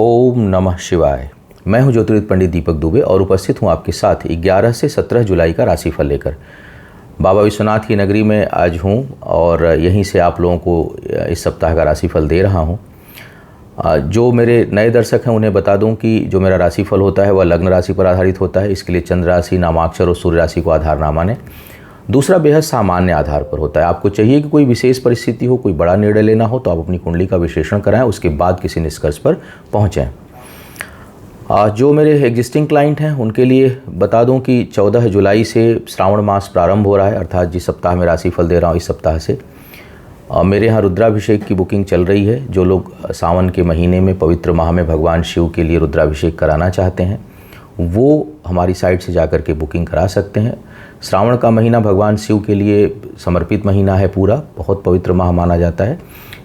ओम नमः शिवाय। मैं हूं ज्योतिर्विद पंडित दीपक दुबे और उपस्थित हूं आपके साथ 11 से 17 जुलाई का राशिफल लेकर। बाबा विश्वनाथ की नगरी में आज हूं और यहीं से आप लोगों को इस सप्ताह का राशिफल दे रहा हूं। जो मेरे नए दर्शक हैं उन्हें बता दूं कि जो मेरा राशिफल होता है वह लग्न राशि पर आधारित होता है। इसके लिए चंद्र राशि, नामाक्षर और सूर्य राशि को आधार ना माने। दूसरा बेहद सामान्य आधार पर होता है। आपको चाहिए कि कोई विशेष परिस्थिति हो, कोई बड़ा निर्णय लेना हो तो आप अपनी कुंडली का विश्लेषण कराएं, उसके बाद किसी निष्कर्ष पर पहुंचें। जो मेरे एग्जिस्टिंग क्लाइंट हैं उनके लिए बता दूं कि 14 जुलाई से श्रावण मास प्रारंभ हो रहा है, अर्थात जिस सप्ताह में राशिफल दे रहा हूं इस सप्ताह से मेरे यहाँ रुद्राभिषेक की बुकिंग चल रही है। जो लोग सावन के महीने में पवित्र माह में भगवान शिव के लिए रुद्राभिषेक कराना चाहते हैं वो हमारी साइट से जाकर के बुकिंग करा सकते हैं। श्रावण का महीना भगवान शिव के लिए समर्पित महीना है, पूरा बहुत पवित्र माह माना जाता है।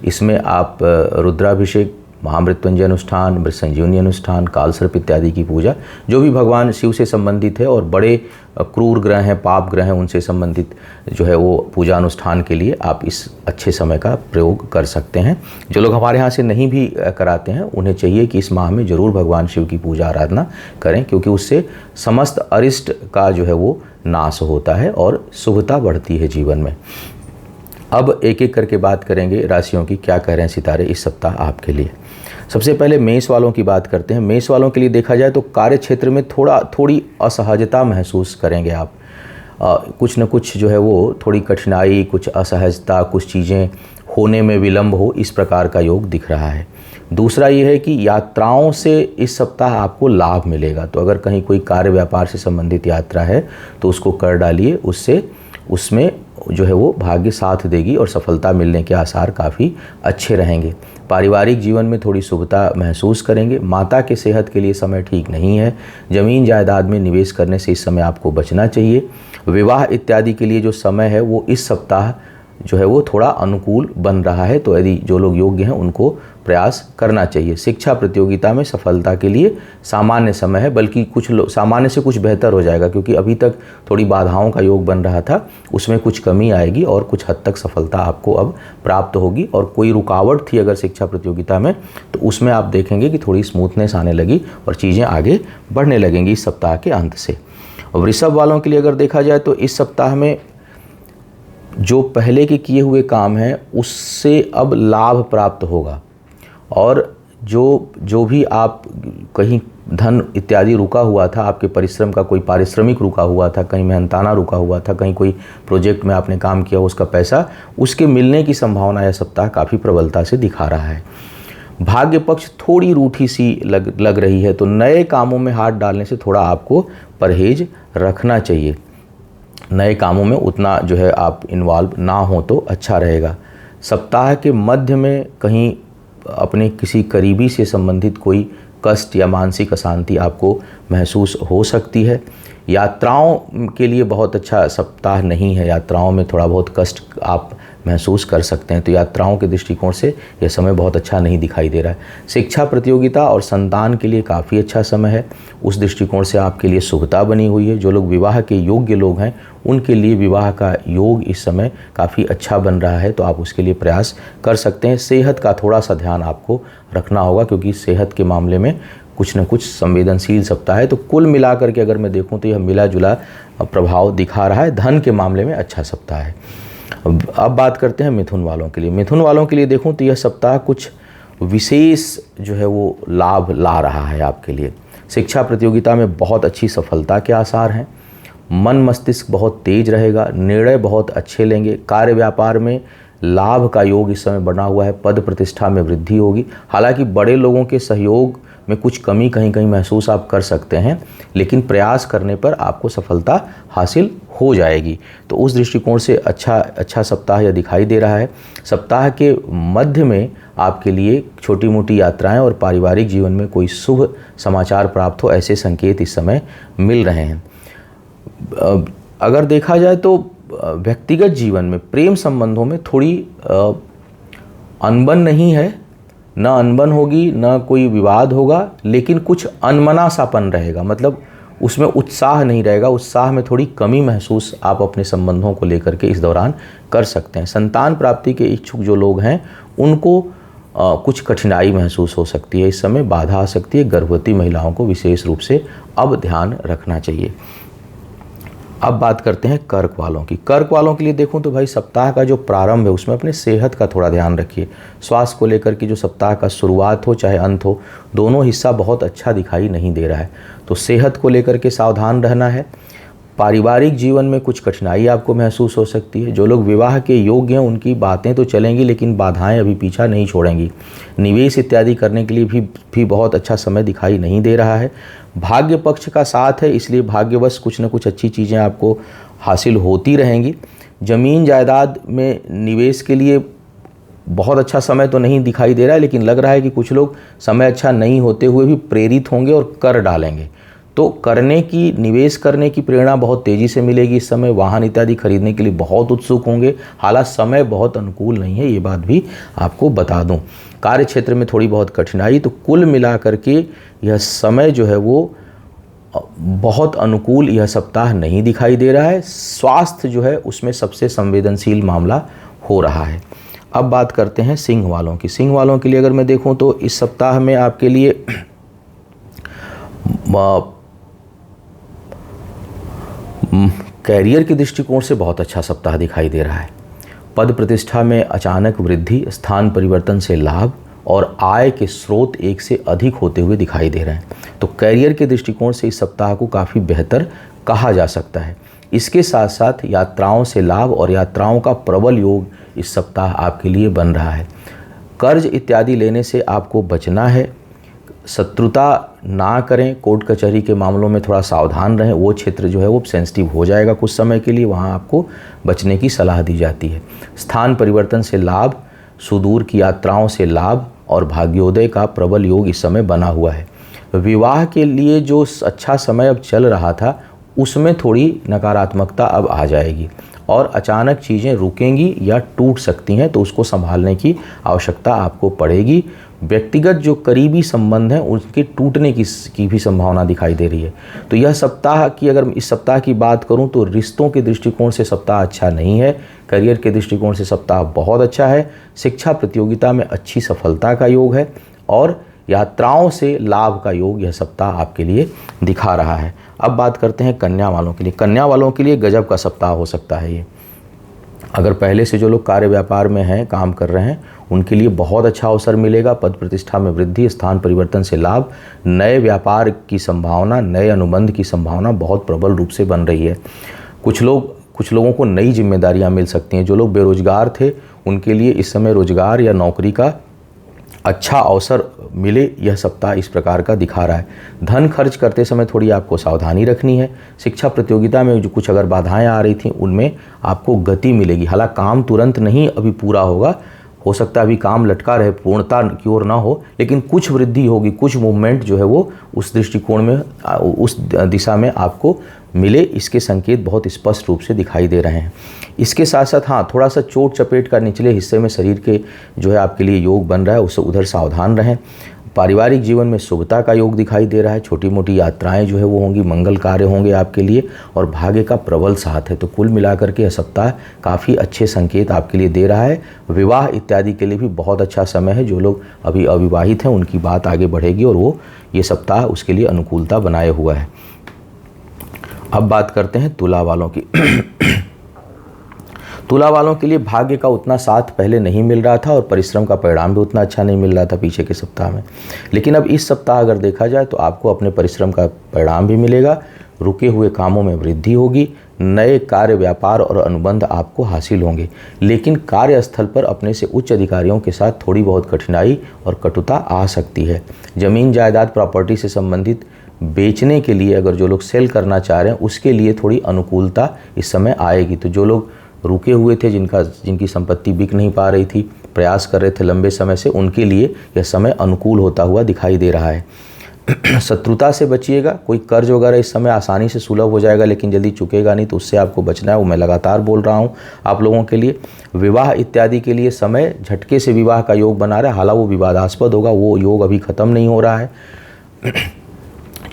इसमें आप रुद्राभिषेक, महामृत्युंजय अनुष्ठान, मृत संजीवनी अनुष्ठान, कालसर्प इत्यादि की पूजा, जो भी भगवान शिव से संबंधित है और बड़े क्रूर ग्रह हैं, पाप ग्रह हैं, उनसे संबंधित जो है वो पूजा अनुष्ठान के लिए आप इस अच्छे समय का प्रयोग कर सकते हैं। जो लोग हमारे यहाँ से नहीं भी कराते हैं उन्हें चाहिए कि इस माह में ज़रूर भगवान शिव की पूजा आराधना करें, क्योंकि उससे समस्त अरिष्ट का जो है वो नाश होता है और शुभता बढ़ती है जीवन में। अब एक एक करके बात करेंगे राशियों की, क्या कह रहे हैं सितारे इस सप्ताह आपके लिए। सबसे पहले मेष वालों की बात करते हैं। मेष वालों के लिए देखा जाए तो कार्य क्षेत्र में थोड़ी असहजता महसूस करेंगे आप। कुछ न कुछ जो है वो थोड़ी कठिनाई, कुछ असहजता, कुछ चीज़ें होने में विलंब हो, इस प्रकार का योग दिख रहा है। दूसरा ये है कि यात्राओं से इस सप्ताह आपको लाभ मिलेगा। तो अगर कहीं कोई कार्य व्यापार से संबंधित यात्रा है तो उसको कर डालिए, उसमें जो है वो भाग्य साथ देगी और सफलता मिलने के आसार काफ़ी अच्छे रहेंगे। पारिवारिक जीवन में थोड़ी शुभता महसूस करेंगे। माता के सेहत के लिए समय ठीक नहीं है। ज़मीन जायदाद में निवेश करने से इस समय आपको बचना चाहिए। विवाह इत्यादि के लिए जो समय है वो इस सप्ताह जो है वो थोड़ा अनुकूल बन रहा है, तो यदि जो लोग योग्य हैं उनको प्रयास करना चाहिए। शिक्षा प्रतियोगिता में सफलता के लिए सामान्य समय है, बल्कि कुछ सामान्य से कुछ बेहतर हो जाएगा, क्योंकि अभी तक थोड़ी बाधाओं का योग बन रहा था, उसमें कुछ कमी आएगी और कुछ हद तक सफलता आपको अब प्राप्त होगी। और कोई रुकावट थी अगर शिक्षा प्रतियोगिता में तो उसमें आप देखेंगे कि थोड़ी स्मूथनेस आने लगी और चीज़ें आगे बढ़ने लगेंगी इस सप्ताह के अंत से। वृषभ वालों के लिए अगर देखा जाए तो इस सप्ताह में जो पहले के किए हुए काम हैं उससे अब लाभ प्राप्त होगा, और जो भी आप कहीं धन इत्यादि रुका हुआ था, आपके परिश्रम का कोई पारिश्रमिक रुका हुआ था, कहीं मेहनताना रुका हुआ था, कहीं कोई प्रोजेक्ट में आपने काम किया उसका पैसा, उसके मिलने की संभावना यह सप्ताह काफ़ी प्रबलता से दिखा रहा है। भाग्य पक्ष थोड़ी रूठी सी लग रही है, तो नए कामों में हाथ डालने से थोड़ा आपको परहेज रखना चाहिए। नए कामों में उतना जो है आप इन्वॉल्व ना हो तो अच्छा रहेगा। सप्ताह के मध्य में कहीं अपने किसी करीबी से संबंधित कोई कष्ट या मानसिक अशांति आपको महसूस हो सकती है। यात्राओं के लिए बहुत अच्छा सप्ताह नहीं है, यात्राओं में थोड़ा बहुत कष्ट आप महसूस कर सकते हैं, तो यात्राओं के दृष्टिकोण से यह समय बहुत अच्छा नहीं दिखाई दे रहा है। शिक्षा प्रतियोगिता और संतान के लिए काफ़ी अच्छा समय है, उस दृष्टिकोण से आपके लिए शुभता बनी हुई है। जो लोग विवाह के योग्य लोग हैं उनके लिए विवाह का योग इस समय काफ़ी अच्छा बन रहा है, तो आप उसके लिए प्रयास कर सकते हैं। सेहत का थोड़ा सा ध्यान आपको रखना होगा, क्योंकि सेहत के मामले में कुछ न कुछ संवेदनशील सप्ताह है। तो कुल मिलाकर के अगर मैं देखूं तो यह मिला जुला प्रभाव दिखा रहा है। धन के मामले में अच्छा सप्ताह है। अब बात करते हैं मिथुन वालों के लिए। मिथुन वालों के लिए देखूं तो यह सप्ताह कुछ विशेष जो है वो लाभ ला रहा है आपके लिए। शिक्षा प्रतियोगिता में बहुत अच्छी सफलता के आसार हैं। मन मस्तिष्क बहुत तेज रहेगा, निर्णय बहुत अच्छे लेंगे। कार्य व्यापार में लाभ का योग इस समय बना हुआ है। पद प्रतिष्ठा में वृद्धि होगी। हालांकि बड़े लोगों के सहयोग में कुछ कमी कहीं महसूस आप कर सकते हैं, लेकिन प्रयास करने पर आपको सफलता हासिल हो जाएगी। तो उस दृष्टिकोण से अच्छा सप्ताह यह दिखाई दे रहा है। सप्ताह के मध्य में आपके लिए छोटी मोटी यात्राएं और पारिवारिक जीवन में कोई शुभ समाचार प्राप्त हो, ऐसे संकेत इस समय मिल रहे हैं। अगर देखा जाए तो व्यक्तिगत जीवन में प्रेम संबंधों में थोड़ी अनबन नहीं है, न अनबन होगी न कोई विवाद होगा, लेकिन कुछ अनमना सापन रहेगा, मतलब उसमें उत्साह नहीं रहेगा। उत्साह में थोड़ी कमी महसूस आप अपने संबंधों को लेकर के इस दौरान कर सकते हैं। संतान प्राप्ति के इच्छुक जो लोग हैं उनको कुछ कठिनाई महसूस हो सकती है। इस समय बाधा आ सकती है। गर्भवती महिलाओं को विशेष रूप से अब ध्यान रखना चाहिए। अब बात करते हैं कर्क वालों की। कर्क वालों के लिए देखूं तो भाई सप्ताह का जो प्रारंभ है उसमें अपने सेहत का थोड़ा ध्यान रखिए। स्वास्थ्य को लेकर के जो सप्ताह का शुरुआत हो चाहे अंत हो, दोनों हिस्सा बहुत अच्छा दिखाई नहीं दे रहा है, तो सेहत को लेकर के सावधान रहना है। पारिवारिक जीवन में कुछ कठिनाई आपको महसूस हो सकती है। जो लोग विवाह के योग्य हैं उनकी बातें तो चलेंगी, लेकिन बाधाएं अभी पीछा नहीं छोड़ेंगी। निवेश इत्यादि करने के लिए भी बहुत अच्छा समय दिखाई नहीं दे रहा है। भाग्य पक्ष का साथ है, इसलिए भाग्यवश कुछ न कुछ अच्छी चीज़ें आपको हासिल होती रहेंगी। ज़मीन जायदाद में निवेश के लिए बहुत अच्छा समय तो नहीं दिखाई दे रहा है, लेकिन लग रहा है कि कुछ लोग समय अच्छा नहीं होते हुए भी प्रेरित होंगे और कर डालेंगे, तो करने की, निवेश करने की प्रेरणा बहुत तेज़ी से मिलेगी। इस समय वाहन इत्यादि खरीदने के लिए बहुत उत्सुक होंगे। हालांकि समय बहुत अनुकूल नहीं है, ये बात भी आपको बता दूं। कार्य क्षेत्र में थोड़ी बहुत कठिनाई, तो कुल मिलाकर के यह समय जो है वो बहुत अनुकूल यह सप्ताह नहीं दिखाई दे रहा है। स्वास्थ्य जो है उसमें सबसे संवेदनशील मामला हो रहा है। अब बात करते हैं सिंह वालों की। सिंह वालों के लिए अगर मैं देखूं तो इस सप्ताह में आपके लिए कैरियर के दृष्टिकोण से बहुत अच्छा सप्ताह दिखाई दे रहा है। पद प्रतिष्ठा में अचानक वृद्धि, स्थान परिवर्तन से लाभ और आय के स्रोत एक से अधिक होते हुए दिखाई दे रहे हैं। तो कैरियर के दृष्टिकोण से इस सप्ताह को काफ़ी बेहतर कहा जा सकता है। इसके साथ साथ यात्राओं से लाभ और यात्राओं का प्रबल योग इस सप्ताह आपके लिए बन रहा है। कर्ज इत्यादि लेने से आपको बचना है। शत्रुता ना करें। कोर्ट कचहरी के मामलों में थोड़ा सावधान रहें। वो क्षेत्र जो है वो सेंसिटिव हो जाएगा कुछ समय के लिए, वहाँ आपको बचने की सलाह दी जाती है। स्थान परिवर्तन से लाभ, सुदूर की यात्राओं से लाभ और भाग्योदय का प्रबल योग इस समय बना हुआ है। विवाह के लिए जो अच्छा समय अब चल रहा था उसमें थोड़ी नकारात्मकता अब आ जाएगी और अचानक चीज़ें रुकेंगी या टूट सकती हैं, तो उसको संभालने की आवश्यकता आपको पड़ेगी। व्यक्तिगत जो करीबी संबंध हैं उनके टूटने की भी संभावना दिखाई दे रही है। तो यह सप्ताह की, अगर इस सप्ताह की बात करूं तो रिश्तों के दृष्टिकोण से सप्ताह अच्छा नहीं है। करियर के दृष्टिकोण से सप्ताह बहुत अच्छा है। शिक्षा प्रतियोगिता में अच्छी सफलता का योग है और यात्राओं से लाभ का योग यह सप्ताह आपके लिए दिखा रहा है। अब बात करते हैं कन्या वालों के लिए। कन्या वालों के लिए गजब का सप्ताह हो सकता है ये। अगर पहले से जो लोग कार्य व्यापार में हैं, काम कर रहे हैं, उनके लिए बहुत अच्छा अवसर मिलेगा। पद प्रतिष्ठा में वृद्धि, स्थान परिवर्तन से लाभ, नए व्यापार की संभावना, नए अनुबंध की संभावना बहुत प्रबल रूप से बन रही है। कुछ लोगों को नई जिम्मेदारियां मिल सकती हैं। जो लोग बेरोजगार थे उनके लिए इस समय रोजगार या नौकरी का अच्छा अवसर मिले, यह सप्ताह इस प्रकार का दिखा रहा है। धन खर्च करते समय थोड़ी आपको सावधानी रखनी है। शिक्षा प्रतियोगिता में जो कुछ अगर बाधाएं आ रही थी उनमें आपको गति मिलेगी। हालांकि काम तुरंत नहीं अभी पूरा होगा, हो सकता है अभी काम लटका रहे, पूर्णता की ओर ना हो, लेकिन कुछ वृद्धि होगी, कुछ मूवमेंट जो है वो उस दृष्टिकोण में, उस दिशा में आपको मिले, इसके संकेत बहुत स्पष्ट रूप से दिखाई दे रहे हैं। इसके साथ साथ हाँ, थोड़ा सा चोट चपेट का निचले हिस्से में शरीर के जो है आपके लिए योग बन रहा है, उससे उधर सावधान रहें। पारिवारिक जीवन में शुभता का योग दिखाई दे रहा है। छोटी मोटी यात्राएं जो है वो होंगी, मंगल कार्य होंगे आपके लिए और भाग्य का प्रबल साथ है। तो कुल मिलाकर के यह सप्ताह काफ़ी अच्छे संकेत आपके लिए दे रहा है। विवाह इत्यादि के लिए भी बहुत अच्छा समय है। जो लोग अभी अविवाहित हैं उनकी बात आगे बढ़ेगी और वो ये सप्ताह उसके लिए अनुकूलता बनाए हुआ है। अब बात करते हैं तुला वालों की। तुला वालों के लिए भाग्य का उतना साथ पहले नहीं मिल रहा था और परिश्रम का परिणाम भी उतना अच्छा नहीं मिल रहा था पीछे के सप्ताह में, लेकिन अब इस सप्ताह अगर देखा जाए तो आपको अपने परिश्रम का परिणाम भी मिलेगा। रुके हुए कामों में वृद्धि होगी। नए कार्य, व्यापार और अनुबंध आपको हासिल होंगे, लेकिन कार्यस्थल पर अपने से उच्च अधिकारियों के साथ थोड़ी बहुत कठिनाई और कटुता आ सकती है। जमीन जायदाद, प्रॉपर्टी से संबंधित बेचने के लिए अगर जो लोग सेल करना चाह रहे हैं उसके लिए थोड़ी अनुकूलता इस समय आएगी। तो जो लोग रुके हुए थे, जिनकी संपत्ति बिक नहीं पा रही थी, प्रयास कर रहे थे लंबे समय से, उनके लिए यह समय अनुकूल होता हुआ दिखाई दे रहा है। शत्रुता से बचिएगा। कोई कर्ज वगैरह इस समय आसानी से सुलभ हो जाएगा, लेकिन जल्दी चुकेगा नहीं, तो उससे आपको बचना है। वो मैं लगातार बोल रहा हूँ आप लोगों के लिए। विवाह इत्यादि के लिए समय झटके से विवाह का योग बना रहा है। हालांकि वो विवादास्पद होगा, वो योग अभी ख़त्म नहीं हो रहा है।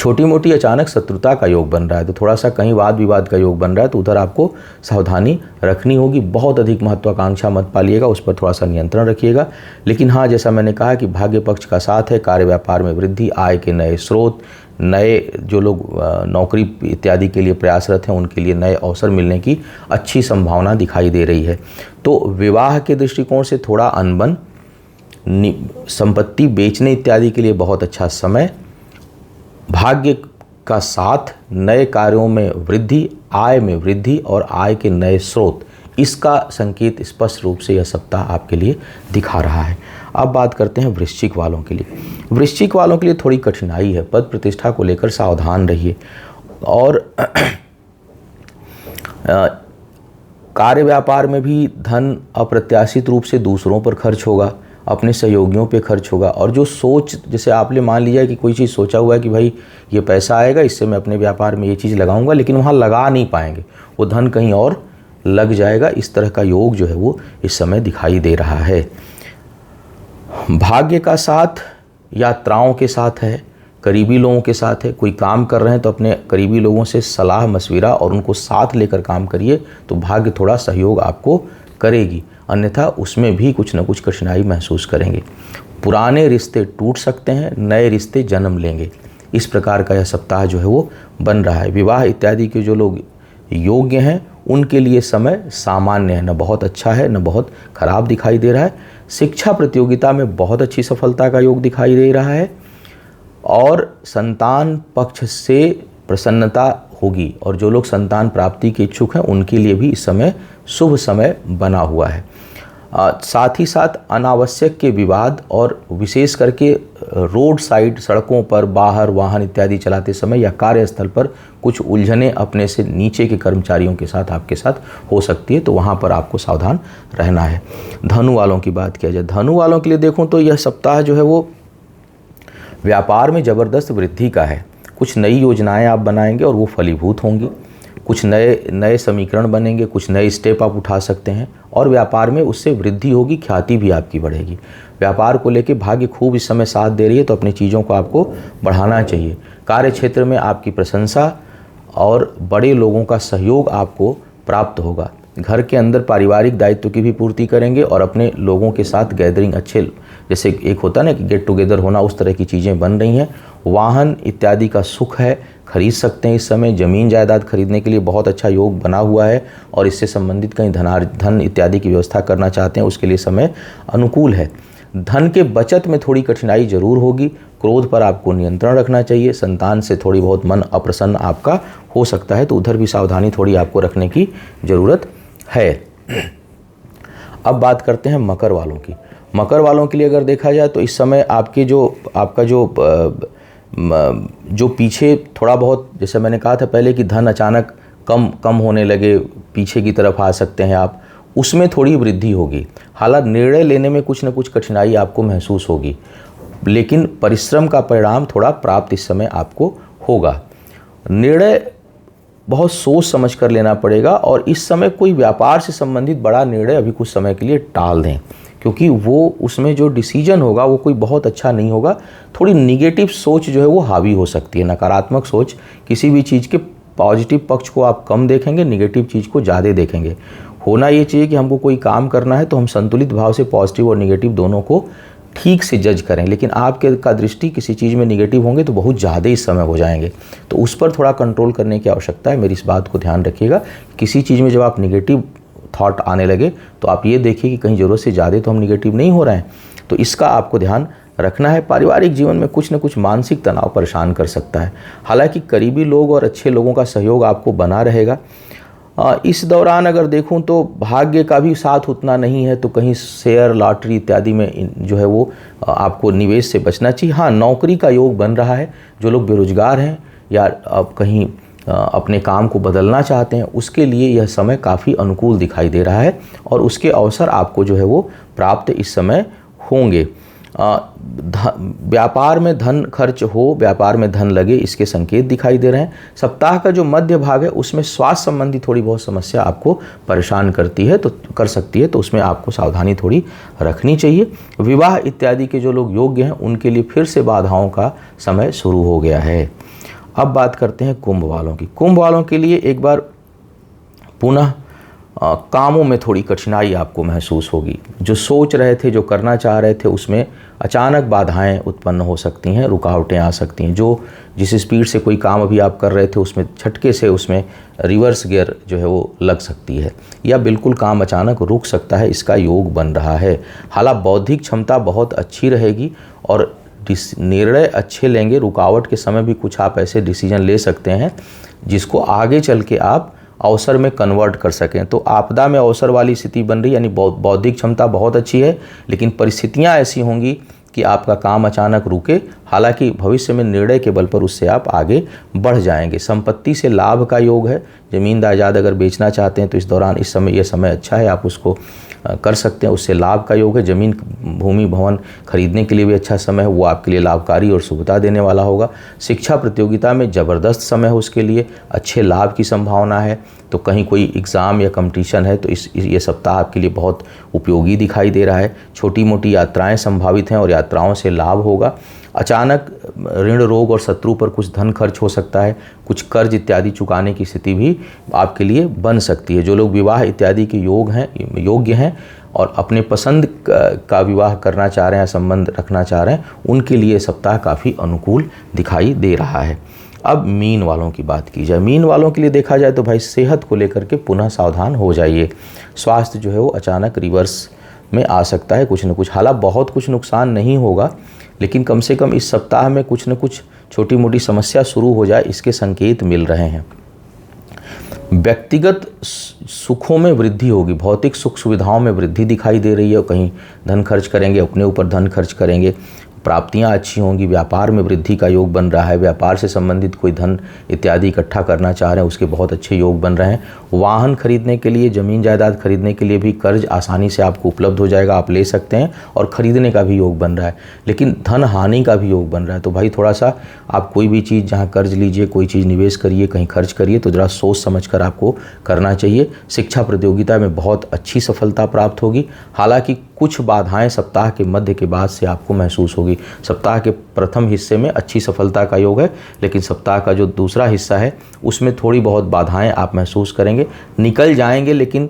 छोटी मोटी अचानक शत्रुता का योग बन रहा है, तो थोड़ा सा कहीं वाद विवाद का योग बन रहा है, तो उधर आपको सावधानी रखनी होगी। बहुत अधिक महत्वाकांक्षा मत पालिएगा, उस पर थोड़ा सा नियंत्रण रखिएगा। लेकिन हाँ, जैसा मैंने कहा कि भाग्य पक्ष का साथ है, कार्य व्यापार में वृद्धि, आय के नए स्रोत, नए जो लोग नौकरी इत्यादि के लिए प्रयासरत हैं उनके लिए नए अवसर मिलने की अच्छी संभावना दिखाई दे रही है। तो विवाह के दृष्टिकोण से थोड़ा अनबन, संपत्ति बेचने इत्यादि के लिए बहुत अच्छा समय, भाग्य का साथ, नए कार्यों में वृद्धि, आय में वृद्धि और आय के नए स्रोत, इसका संकेत स्पष्ट रूप से यह सप्ताह आपके लिए दिखा रहा है। अब बात करते हैं वृश्चिक वालों के लिए। वृश्चिक वालों के लिए थोड़ी कठिनाई है, पद प्रतिष्ठा को लेकर सावधान रहिए और कार्य व्यापार में भी धन अप्रत्याशित रूप से दूसरों पर खर्च होगा, अपने सहयोगियों पे खर्च होगा। और जो सोच, जैसे आपने मान लिया कि कोई चीज़ सोचा हुआ है कि भाई ये पैसा आएगा, इससे मैं अपने व्यापार में ये चीज़ लगाऊंगा, लेकिन वहाँ लगा नहीं पाएंगे, वो धन कहीं और लग जाएगा। इस तरह का योग जो है वो इस समय दिखाई दे रहा है। भाग्य का साथ यात्राओं के साथ है, करीबी लोगों के साथ है। कोई काम कर रहे हैं तो अपने करीबी लोगों से सलाह मशविरा और उनको साथ लेकर काम करिए, तो भाग्य थोड़ा सहयोग आपको करेगी, अन्यथा उसमें भी कुछ न कुछ कठिनाई महसूस करेंगे। पुराने रिश्ते टूट सकते हैं, नए रिश्ते जन्म लेंगे। इस प्रकार का यह सप्ताह जो है वो बन रहा है। विवाह इत्यादि के जो लोग योग्य हैं उनके लिए समय सामान्य है, न बहुत अच्छा है न बहुत खराब दिखाई दे रहा है। शिक्षा प्रतियोगिता में बहुत अच्छी सफलता का योग दिखाई दे रहा है और संतान पक्ष से प्रसन्नता होगी। और जो लोग संतान प्राप्ति के इच्छुक हैं उनके लिए भी इस समय शुभ समय बना हुआ है। साथ ही साथ अनावश्यक के विवाद और विशेष करके रोड साइड, सड़कों पर बाहर वाहन इत्यादि चलाते समय या कार्यस्थल पर कुछ उलझने अपने से नीचे के कर्मचारियों के साथ आपके साथ हो सकती है, तो वहाँ पर आपको सावधान रहना है। धनु वालों की बात किया जाए, धनु वालों के लिए देखूँ तो यह सप्ताह जो है वो व्यापार में ज़बरदस्त वृद्धि का है। कुछ नई योजनाएं आप बनाएंगे और वो फलीभूत होंगी, कुछ नए समीकरण बनेंगे, कुछ नए स्टेप आप उठा सकते हैं और व्यापार में उससे वृद्धि होगी, ख्याति भी आपकी बढ़ेगी। व्यापार को लेके भाग्य खूब इस समय साथ दे रही है, तो अपनी चीज़ों को आपको बढ़ाना चाहिए। कार्य क्षेत्र में आपकी प्रशंसा और बड़े लोगों का सहयोग आपको प्राप्त होगा। घर के अंदर पारिवारिक दायित्व की भी पूर्ति करेंगे और अपने लोगों के साथ गैदरिंग, अच्छे जैसे एक होता है ना कि गेट टुगेदर होना, उस तरह की चीज़ें बन रही हैं। वाहन इत्यादि का सुख है, खरीद सकते हैं इस समय। ज़मीन जायदाद खरीदने के लिए बहुत अच्छा योग बना हुआ है और इससे संबंधित कहीं धन इत्यादि की व्यवस्था करना चाहते हैं, उसके लिए समय अनुकूल है। धन के बचत में थोड़ी कठिनाई जरूर होगी। क्रोध पर आपको नियंत्रण रखना चाहिए। संतान से थोड़ी बहुत मन अप्रसन्न आपका हो सकता है, तो उधर भी सावधानी थोड़ी आपको रखने की ज़रूरत है। अब बात करते हैं मकर वालों की। मकर वालों के लिए अगर देखा जाए तो इस समय आपका जो पीछे थोड़ा बहुत, जैसे मैंने कहा था पहले कि धन अचानक कम होने लगे, पीछे की तरफ आ सकते हैं आप, उसमें थोड़ी वृद्धि होगी। हालांकि निर्णय लेने में कुछ न कुछ कठिनाई आपको महसूस होगी, लेकिन परिश्रम का परिणाम थोड़ा प्राप्त इस समय आपको होगा। निर्णय बहुत सोच समझ कर लेना पड़ेगा और इस समय कोई व्यापार से संबंधित बड़ा निर्णय अभी कुछ समय के लिए टाल दें, क्योंकि वो उसमें जो डिसीजन होगा वो कोई बहुत अच्छा नहीं होगा। थोड़ी निगेटिव सोच जो है वो हावी हो सकती है। नकारात्मक सोच, किसी भी चीज़ के पॉजिटिव पक्ष को आप कम देखेंगे, निगेटिव चीज़ को ज़्यादा देखेंगे। होना ये चाहिए कि हमको कोई काम करना है तो हम संतुलित भाव से पॉजिटिव और निगेटिव दोनों को ठीक से जज करें, लेकिन आपके का दृष्टि किसी चीज़ में निगेटिव होंगे तो बहुत ज़्यादा इस समय हो जाएंगे, तो उस पर थोड़ा कंट्रोल करने की आवश्यकता है। मेरी इस बात को ध्यान रखिएगा। किसी चीज़ में जब आप निगेटिव थॉट आने लगे तो आप ये देखिए कि कहीं ज़रूरत से ज़्यादा तो हम निगेटिव नहीं हो रहे हैं, तो इसका आपको ध्यान रखना है। पारिवारिक जीवन में कुछ न कुछ मानसिक तनाव परेशान कर सकता है। हालांकि करीबी लोग और अच्छे लोगों का सहयोग आपको बना रहेगा। इस दौरान अगर देखूं तो भाग्य का भी साथ उतना नहीं है, तो कहीं शेयर, लॉटरी इत्यादि में जो है वो आपको निवेश से बचना चाहिए। हाँ, नौकरी का योग बन रहा है। जो लोग बेरोजगार हैं या अब कहीं अपने काम को बदलना चाहते हैं, उसके लिए यह समय काफ़ी अनुकूल दिखाई दे रहा है और उसके अवसर आपको जो है वो प्राप्त इस समय होंगे। व्यापार में धन खर्च हो, व्यापार में धन लगे, इसके संकेत दिखाई दे रहे हैं। सप्ताह का जो मध्य भाग है उसमें स्वास्थ्य संबंधी थोड़ी बहुत समस्या आपको परेशान कर सकती है, तो उसमें आपको सावधानी थोड़ी रखनी चाहिए। विवाह इत्यादि के जो लोग योग्य हैं उनके लिए फिर से बाधाओं का समय शुरू हो गया है। अब बात करते हैं कुंभ वालों की। कुंभ वालों के लिए एक बार पुनः कामों में थोड़ी कठिनाई आपको महसूस होगी। जो सोच रहे थे, जो करना चाह रहे थे, उसमें अचानक बाधाएं उत्पन्न हो सकती हैं, रुकावटें आ सकती हैं। जो जिस स्पीड से कोई काम अभी आप कर रहे थे उसमें झटके से उसमें रिवर्स गियर जो है वो लग सकती है, या बिल्कुल काम अचानक रुक सकता है, इसका योग बन रहा है। हालांकि बौद्धिक क्षमता बहुत अच्छी रहेगी और निर्णय अच्छे लेंगे। रुकावट के समय भी कुछ आप ऐसे डिसीजन ले सकते हैं जिसको आगे चल के आप अवसर में कन्वर्ट कर सकें। तो आपदा में अवसर वाली स्थिति बन रही, यानी बौद्धिक क्षमता बहुत अच्छी है, लेकिन परिस्थितियां ऐसी होंगी कि आपका काम अचानक रुके। हालांकि भविष्य में निर्णय के बल पर उससे आप आगे बढ़ जाएंगे। संपत्ति से लाभ का योग है। ज़मीन जायदाद अगर बेचना चाहते हैं तो इस दौरान ये समय अच्छा है, आप उसको कर सकते हैं, उससे लाभ का योग है। ज़मीन भूमि भवन खरीदने के लिए भी अच्छा समय है, वो आपके लिए लाभकारी और शुभता देने वाला होगा। शिक्षा प्रतियोगिता में ज़बरदस्त समय है, उसके लिए अच्छे लाभ की संभावना है। तो कहीं कोई एग्ज़ाम या कंपटीशन है तो ये सप्ताह आपके लिए बहुत उपयोगी दिखाई दे रहा है। छोटी मोटी यात्राएं संभावित हैं और यात्राओं से लाभ होगा। अचानक ऋण, रोग और शत्रु पर कुछ धन खर्च हो सकता है। कुछ कर्ज इत्यादि चुकाने की स्थिति भी आपके लिए बन सकती है। जो लोग विवाह इत्यादि के योग्य हैं और अपने पसंद का विवाह करना चाह रहे हैं, संबंध रखना चाह रहे हैं, उनके लिए सप्ताह काफ़ी अनुकूल दिखाई दे रहा है। अब मीन वालों की बात की जाए। मीन वालों के लिए देखा जाए तो भाई सेहत को लेकर के पुनः सावधान हो जाइए। स्वास्थ्य जो है वो अचानक रिवर्स में आ सकता है कुछ न कुछ। हालांकि बहुत कुछ नुकसान नहीं होगा, लेकिन कम से कम इस सप्ताह में कुछ न कुछ छोटी मोटी समस्या शुरू हो जाए, इसके संकेत मिल रहे हैं। व्यक्तिगत सुखों में वृद्धि होगी, भौतिक सुख सुविधाओं में वृद्धि दिखाई दे रही है। कहीं धन खर्च करेंगे, अपने ऊपर धन खर्च करेंगे, प्राप्तियां अच्छी होंगी। व्यापार में वृद्धि का योग बन रहा है। व्यापार से संबंधित कोई धन इत्यादि इकट्ठा करना चाह रहे हैं, उसके बहुत अच्छे योग बन रहे हैं। वाहन खरीदने के लिए, ज़मीन जायदाद खरीदने के लिए भी कर्ज आसानी से आपको उपलब्ध हो जाएगा, आप ले सकते हैं, और ख़रीदने का भी योग बन रहा है। लेकिन धन हानि का भी योग बन रहा है। तो भाई थोड़ा सा आप कोई भी चीज़ जहाँ कर्ज लीजिए, कोई चीज़ निवेश करिए, कहीं खर्च करिए तो ज़रा सोच समझ कर आपको करना चाहिए। शिक्षा प्रतियोगिता में बहुत अच्छी सफलता प्राप्त होगी। हालांकि कुछ बाधाएं सप्ताह के मध्य के बाद से आपको महसूस होगी। सप्ताह के प्रथम हिस्से में अच्छी सफलता का योग है, लेकिन सप्ताह का जो दूसरा हिस्सा है उसमें थोड़ी बहुत बाधाएं आप महसूस करेंगे। निकल जाएंगे, लेकिन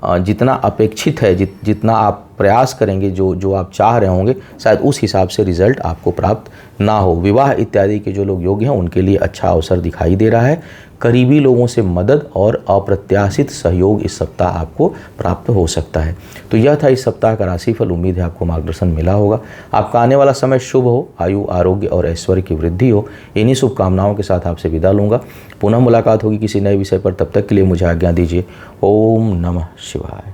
जितना अपेक्षित है, जितना आप प्रयास करेंगे, जो आप चाह रहे होंगे, शायद उस हिसाब से रिजल्ट आपको प्राप्त ना हो। विवाह इत्यादि के जो लोग योग्य हैं उनके लिए अच्छा अवसर दिखाई दे रहा है। करीबी लोगों से मदद और अप्रत्याशित सहयोग इस सप्ताह आपको प्राप्त हो सकता है। तो यह था इस सप्ताह का राशिफल। उम्मीद है आपको मार्गदर्शन मिला होगा। आपका आने वाला समय शुभ हो, आयु, आरोग्य और ऐश्वर्य की वृद्धि हो। इन्हीं शुभकामनाओं के साथ आपसे विदा लूँगा। पुनः मुलाकात होगी किसी नए विषय पर। तब तक के लिए मुझे आज्ञा दीजिए। ओम नमः शिवाय।